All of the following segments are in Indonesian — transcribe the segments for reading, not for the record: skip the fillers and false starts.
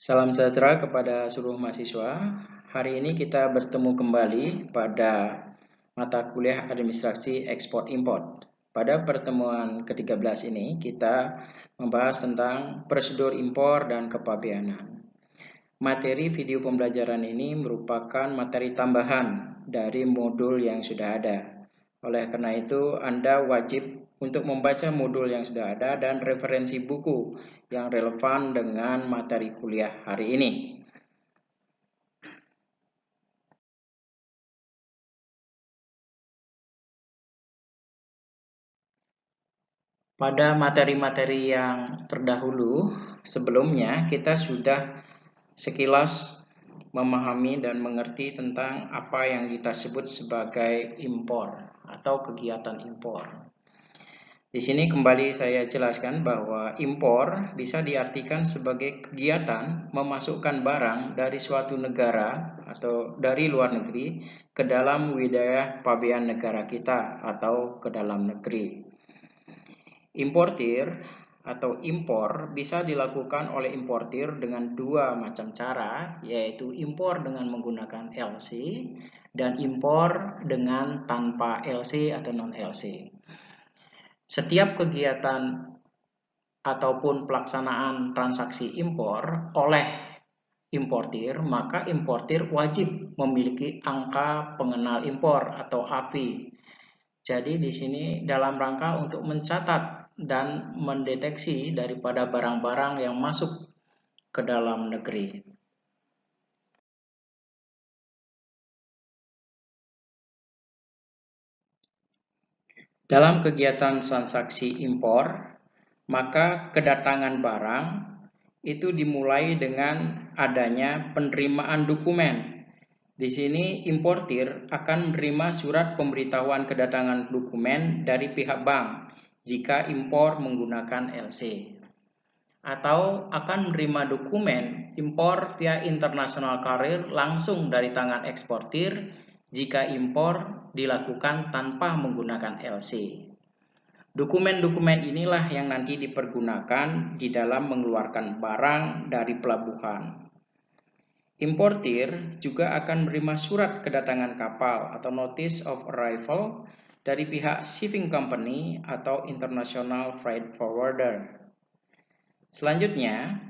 Salam sejahtera kepada seluruh mahasiswa. Hari ini kita bertemu kembali pada mata kuliah Administrasi Ekspor Import. Pada pertemuan ke-13 ini kita membahas tentang prosedur impor dan kepabeanan. Materi video pembelajaran ini merupakan materi tambahan dari modul yang sudah ada. Oleh karena itu, Anda wajib untuk membaca modul yang sudah ada dan referensi buku yang relevan dengan materi kuliah hari ini. Pada materi-materi yang terdahulu, sebelumnya kita sudah sekilas memahami dan mengerti tentang apa yang kita sebut sebagai impor atau kegiatan impor. Di sini kembali saya jelaskan bahwa impor bisa diartikan sebagai kegiatan memasukkan barang dari suatu negara atau dari luar negeri ke dalam wilayah pabean negara kita atau ke dalam negeri. Importir atau impor bisa dilakukan oleh importir dengan dua macam cara, yaitu impor dengan menggunakan LC dan impor dengan tanpa LC atau non-LC. Setiap kegiatan ataupun pelaksanaan transaksi impor oleh importir, maka importir wajib memiliki angka pengenal impor atau API. Jadi di sini dalam rangka untuk mencatat dan mendeteksi daripada barang-barang yang masuk ke dalam negeri. Dalam kegiatan transaksi impor, maka kedatangan barang itu dimulai dengan adanya penerimaan dokumen. Di sini importir akan menerima surat pemberitahuan kedatangan dokumen dari pihak bank jika impor menggunakan LC, atau akan menerima dokumen impor via international carrier langsung dari tangan eksportir jika impor dilakukan tanpa menggunakan LC. Dokumen-dokumen inilah yang nanti dipergunakan di dalam mengeluarkan barang dari pelabuhan. Importir juga akan menerima surat kedatangan kapal atau Notice of Arrival dari pihak shipping company atau International Freight Forwarder. Selanjutnya,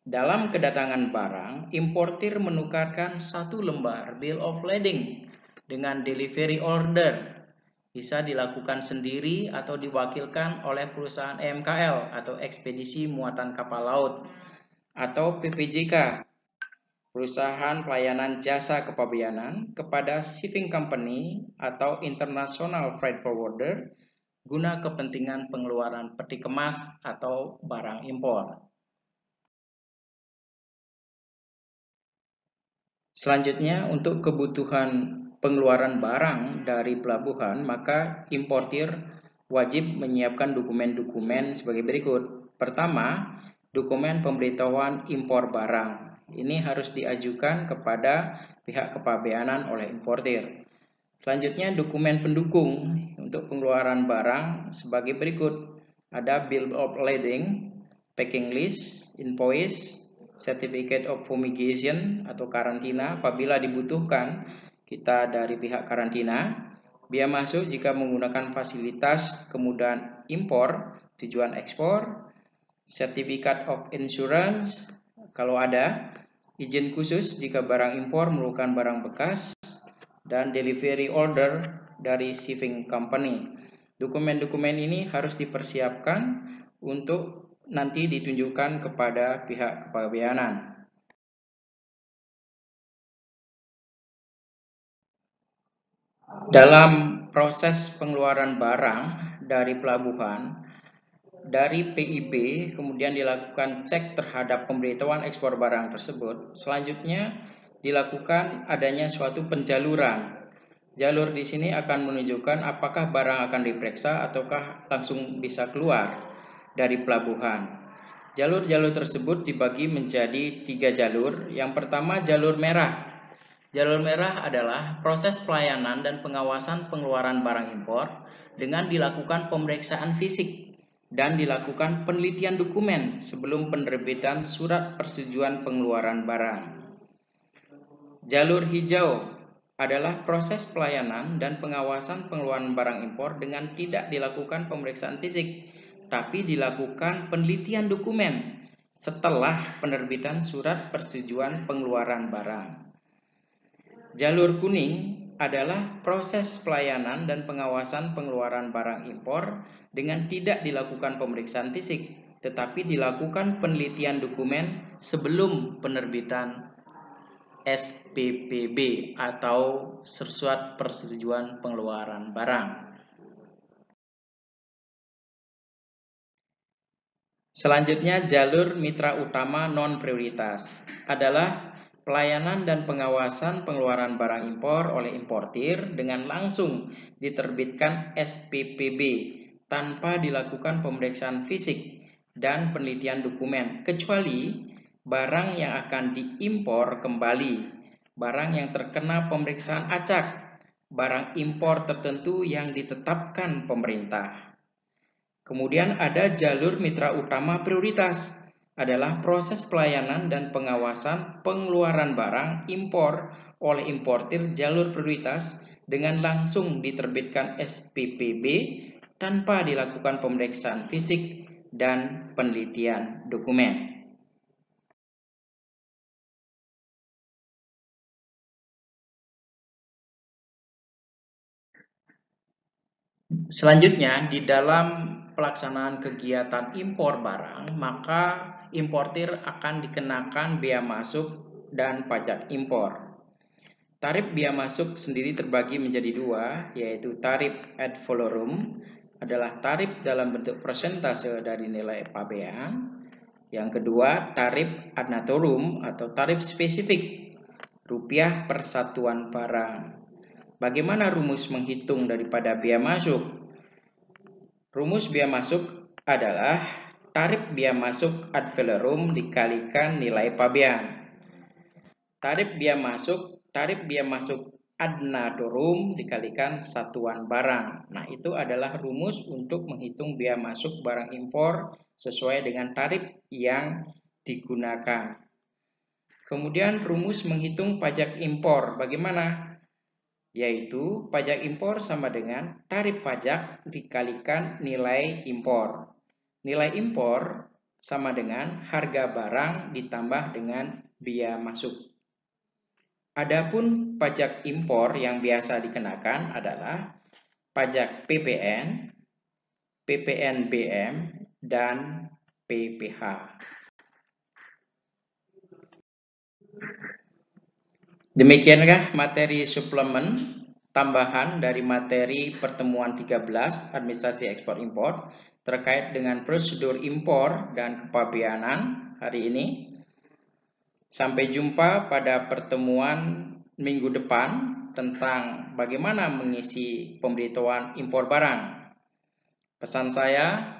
dalam kedatangan barang, importir menukarkan satu lembar Bill of Lading dengan delivery order. Bisa dilakukan sendiri atau diwakilkan oleh perusahaan EMKL atau Ekspedisi Muatan Kapal Laut atau PPJK, perusahaan pelayanan jasa kepabeanan, kepada shipping company atau international freight forwarder guna kepentingan pengeluaran peti kemas atau barang impor. Selanjutnya, untuk kebutuhan pengeluaran barang dari pelabuhan, maka importir wajib menyiapkan dokumen-dokumen sebagai berikut. Pertama, dokumen pemberitahuan impor barang. Ini harus diajukan kepada pihak kepabeanan oleh importir. Selanjutnya, dokumen pendukung untuk pengeluaran barang sebagai berikut. Ada Bill of Lading, Packing List, Invoice, Certificate of Fumigation atau karantina apabila dibutuhkan kita dari pihak karantina, biaya masuk jika menggunakan fasilitas kemudahan impor tujuan ekspor, Certificate of Insurance kalau ada, izin khusus jika barang impor merupakan barang bekas, dan delivery order dari shipping company. Dokumen-dokumen ini harus dipersiapkan untuk nanti ditunjukkan kepada pihak kepabeanan. Dalam proses pengeluaran barang dari pelabuhan, dari PIB kemudian dilakukan cek terhadap pemberitahuan ekspor barang tersebut. Selanjutnya dilakukan adanya suatu penjaluran. Jalur di sini akan menunjukkan apakah barang akan diperiksa ataukah langsung bisa keluar dari pelabuhan. Jalur-jalur tersebut dibagi menjadi 3 jalur. Yang pertama, jalur merah. Jalur merah adalah proses pelayanan dan pengawasan pengeluaran barang impor dengan dilakukan pemeriksaan fisik dan dilakukan penelitian dokumen sebelum penerbitan surat persetujuan pengeluaran barang. Jalur hijau adalah proses pelayanan dan pengawasan pengeluaran barang impor dengan tidak dilakukan pemeriksaan fisik, tapi dilakukan penelitian dokumen setelah penerbitan surat persetujuan pengeluaran barang. Jalur kuning adalah proses pelayanan dan pengawasan pengeluaran barang impor dengan tidak dilakukan pemeriksaan fisik, tetapi dilakukan penelitian dokumen sebelum penerbitan SPPB atau surat persetujuan pengeluaran barang. Selanjutnya, jalur mitra utama non-prioritas adalah pelayanan dan pengawasan pengeluaran barang impor oleh importir dengan langsung diterbitkan SPPB tanpa dilakukan pemeriksaan fisik dan penelitian dokumen, kecuali barang yang akan diimpor kembali, barang yang terkena pemeriksaan acak, barang impor tertentu yang ditetapkan pemerintah. Kemudian ada jalur mitra utama prioritas, adalah proses pelayanan dan pengawasan pengeluaran barang impor oleh importir jalur prioritas dengan langsung diterbitkan SPPB tanpa dilakukan pemeriksaan fisik dan penelitian dokumen. Selanjutnya, di dalam pelaksanaan kegiatan impor barang, maka importir akan dikenakan bea masuk dan pajak impor. Tarif bea masuk sendiri terbagi menjadi dua, yaitu tarif ad valorem adalah tarif dalam bentuk persentase dari nilai pabean. Yang kedua, tarif ad naturam atau tarif spesifik, rupiah per satuan barang. Bagaimana rumus menghitung daripada bea masuk? Rumus bea masuk adalah tarif bea masuk ad valorem dikalikan nilai pabean. Tarif bea masuk ad naturam dikalikan satuan barang. Nah, itu adalah rumus untuk menghitung bea masuk barang impor sesuai dengan tarif yang digunakan. Kemudian rumus menghitung pajak impor. Bagaimana? Yaitu pajak impor sama dengan tarif pajak dikalikan nilai impor. Nilai impor sama dengan harga barang ditambah dengan bea masuk. Adapun pajak impor yang biasa dikenakan adalah pajak PPN, PPNBM, dan PPH. Demikiankah materi suplemen tambahan dari materi pertemuan 13 administrasi ekspor impor terkait dengan prosedur impor dan kepabeanan hari ini. Sampai jumpa pada pertemuan minggu depan tentang bagaimana mengisi pemberitahuan impor barang. Pesan saya,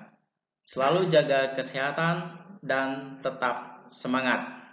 selalu jaga kesehatan dan tetap semangat.